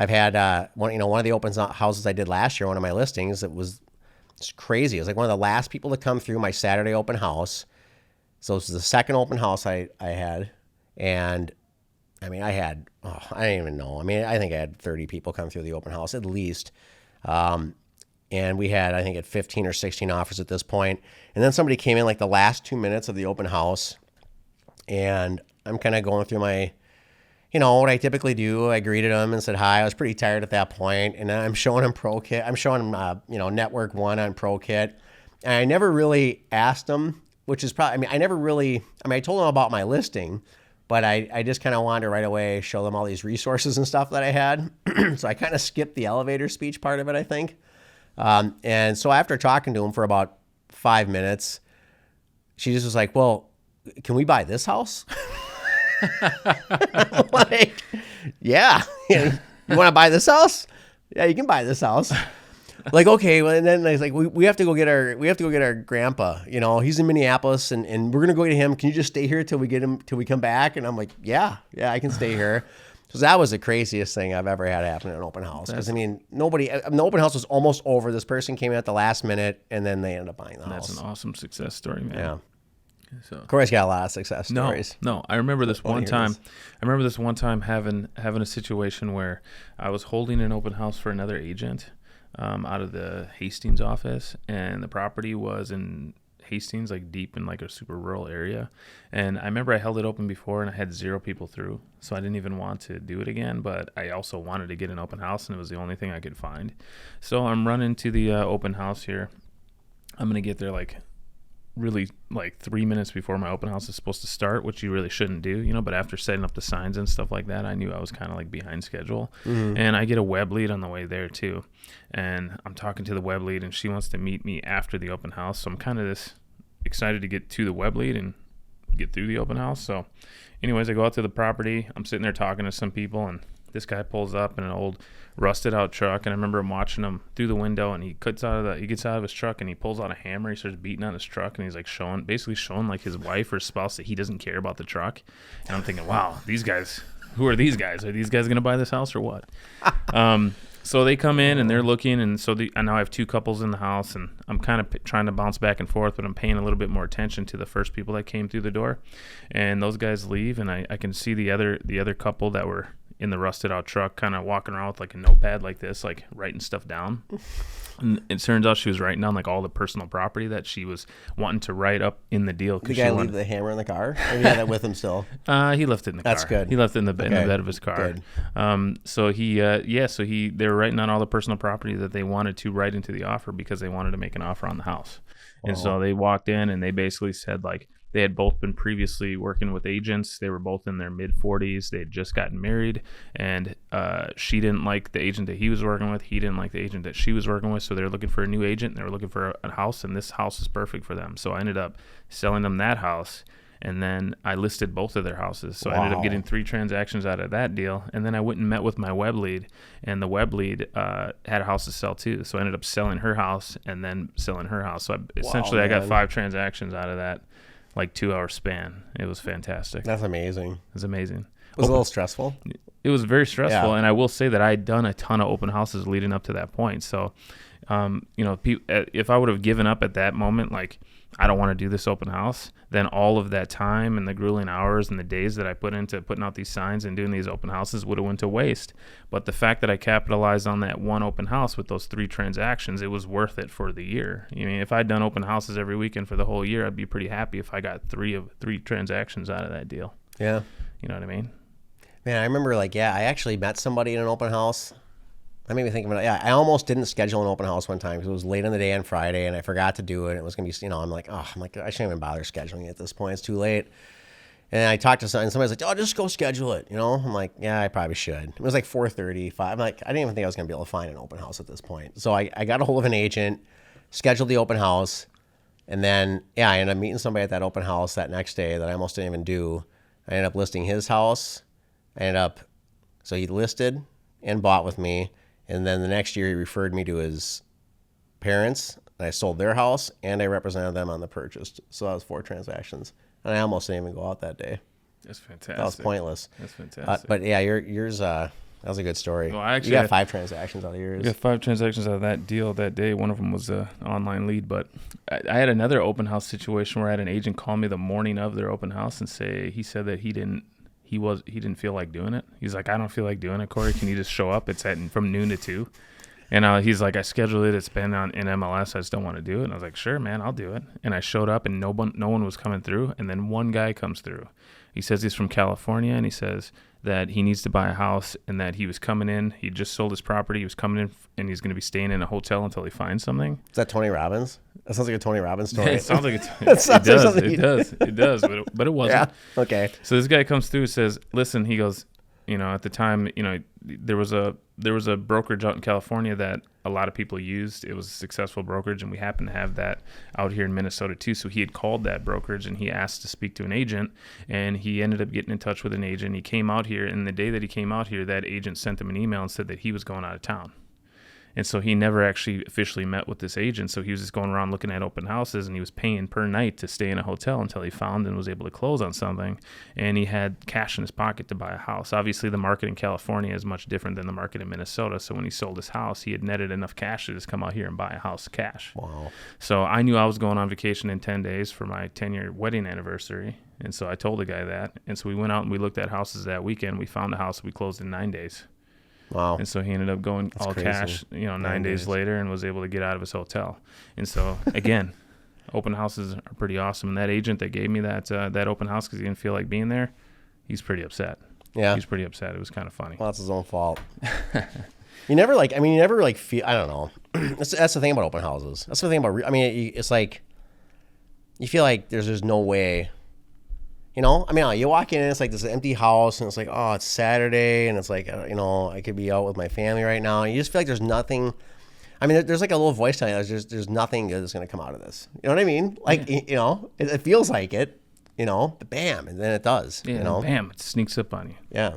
I've had one of the open houses I did last year, one of my listings, it's crazy. It was like one of the last people to come through my Saturday open house. So this is the second open house I had. And I mean, I didn't even know. I mean, I think I had 30 people come through the open house at least. And we had, I think, at 15 or 16 offers at this point. And then somebody came in like the last 2 minutes of the open house. And I'm kind of going through my, what I typically do. I greeted him and said hi. I was pretty tired at that point. And then I'm showing him Pro Kit. I'm showing him, Network 1 on Pro Kit. And I never really asked him, which is probably, I told him about my listing, but I just kind of wanted to right away show them all these resources and stuff that I had. So I kind of skipped the elevator speech part of it, I think. And so after talking to him for about 5 minutes, she just was like, well, can we buy this house? I'm like, yeah. You want to buy this house? Yeah, you can buy this house. Like, okay. Well, and then I was like, we have to go get our grandpa, he's in Minneapolis and we're going to go get him. Can you just stay here till we come back? And I'm like, yeah, I can stay here. So that was the craziest thing I've ever had happen in an open house. Because, the open house was almost over. This person came in at the last minute, and then they ended up buying the house. That's an awesome success story, man. Yeah. So Corey's got a lot of success stories. No. I remember this one time. Having a situation where I was holding an open house for another agent out of the Hastings office, and the property was in Hastings, like deep in like a super rural area. And I remember I held it open before and I had 0 people through. So I didn't even want to do it again, but I also wanted to get an open house and it was the only thing I could find. So I'm running to the open house here. I'm going to get there like really like 3 minutes before my open house is supposed to start, which you really shouldn't do, but after setting up the signs and stuff like that, I knew I was kind of like behind schedule. Mm-hmm. And I get a web lead on the way there too. And I'm talking to the web lead and she wants to meet me after the open house. So I'm kind of excited to get to the web lead and get through the open house. So anyways, I go out to the property. I'm sitting there talking to some people and this guy pulls up in an old rusted out truck, and I remember him watching him through the window, and he gets out of his truck and he pulls out a hammer. He starts beating on his truck, and he's like showing like his wife or spouse that he doesn't care about the truck. And I'm thinking, wow, these guys, who are these guys? Are these guys going to buy this house or what? So they come in and they're looking, and so and now I have 2 couples in the house, and I'm kind of trying to bounce back and forth, but I'm paying a little bit more attention to the first people that came through the door. And those guys leave, and I can see the other couple that were in the rusted out truck kind of walking around with like a notepad like this, like writing stuff down. And it turns out she was writing down like all the personal property that she was wanting to write up in the deal. Did the guy leave the hammer in the car? Or did he have that with him still? He left it in the car. That's good. He left it in the bed of his car. Good. So they were writing down all the personal property that they wanted to write into the offer because they wanted to make an offer on the house. And so they walked in and they basically said like, they had both been previously working with agents. They were both in their mid-40s. They had just gotten married, and she didn't like the agent that he was working with. He didn't like the agent that she was working with, so they were looking for a new agent. They were looking for a house, and this house was perfect for them. So I ended up selling them that house, and then I listed both of their houses. So I ended up getting 3 transactions out of that deal, and then I went and met with my web lead, and the web lead had a house to sell too. So I ended up selling her house and then selling her house. So I got 5 transactions out of that. Like 2-hour span. It was fantastic. That's amazing. It was amazing. Was it a little stressful? It was very stressful, and I will say that I had done a ton of open houses leading up to that point. So, if I would have given up at that moment, like I don't want to do this open house, then all of that time and the grueling hours and the days that I put into putting out these signs and doing these open houses would have went to waste. But the fact that I capitalized on that one open house with those 3 transactions, it was worth it for the year. I mean, if I'd done open houses every weekend for the whole year, I'd be pretty happy if I got 3 transactions out of that deal. Yeah. You know what I mean? Man, I remember I actually met somebody in an open house. That made me think of it. Yeah, I almost didn't schedule an open house one time because it was late in the day on Friday and I forgot to do it. It was going to be, I'm like, I shouldn't even bother scheduling it at this point. It's too late. And I talked to someone and somebody's like, oh, just go schedule it. I'm like, yeah, I probably should. It was like 4:30, 5. I'm like, I didn't even think I was going to be able to find an open house at this point. So I got a hold of an agent, scheduled the open house. And then, I ended up meeting somebody at that open house that next day that I almost didn't even do. I ended up listing his house. So he listed and bought with me. And then the next year he referred me to his parents. And I sold their house and I represented them on the purchase. So that was 4 transactions. And I almost didn't even go out that day. That's fantastic. That was pointless. That's fantastic. But yeah, yours That was a good story. Well, I actually you got 5 transactions out of yours. I got 5 transactions out of that deal that day. One of them was an online lead, but I had another open house situation where I had an agent call me the morning of their open house and he said that he didn't feel like doing it. He's like, I don't feel like doing it, Corey. Can you just show up? It's from noon to 2. And he's like, I scheduled it. It's been in MLS. I just don't want to do it. And I was like, sure, man, I'll do it. And I showed up, and no one was coming through. And then one guy comes through. He says he's from California, and he says that he needs to buy a house and that he was coming in. He just sold his property. He was coming in, and he's going to be staying in a hotel until he finds something. Is that Tony Robbins? That sounds like a Tony Robbins story. It sounds like it does, but it wasn't. Yeah. Okay. So this guy comes through and says, listen, he goes, at the time, there was a brokerage out in California that a lot of people used. It was a successful brokerage, and we happen to have that out here in Minnesota too. So he had called that brokerage, and he asked to speak to an agent, and he ended up getting in touch with an agent. He came out here, and the day that he came out here, that agent sent him an email and said that he was going out of town. And so he never actually officially met with this agent. So he was just going around looking at open houses, and he was paying per night to stay in a hotel until he found and was able to close on something. And he had cash in his pocket to buy a house. Obviously, the market in California is much different than the market in Minnesota. So when he sold his house, he had netted enough cash to just come out here and buy a house cash. Wow. So I knew I was going on vacation in 10 days for my 10-year wedding anniversary. And so I told the guy that. And so we went out and we looked at houses that weekend. We found a house. We closed in 9 days. Wow. And so he ended up going That's all crazy. cash, 9 days later, and was able to get out of his hotel. And so, again, open houses are pretty awesome. And that agent that gave me that open house because he didn't feel like being there, he's pretty upset. Yeah. He's pretty upset. It was kind of funny. Well, that's his own fault. You never feel, I don't know. That's the thing about open houses. That's the thing about, it's like, you feel like there's just no way. You walk in and it's like this empty house and it's like, oh, it's Saturday and it's like, I could be out with my family right now. And you just feel like there's nothing. There's like a little voice telling you there's nothing good that's going to come out of this. You know what I mean? Like, yeah. It feels like it, but bam, and then it does. Yeah, bam, it sneaks up on you. Yeah.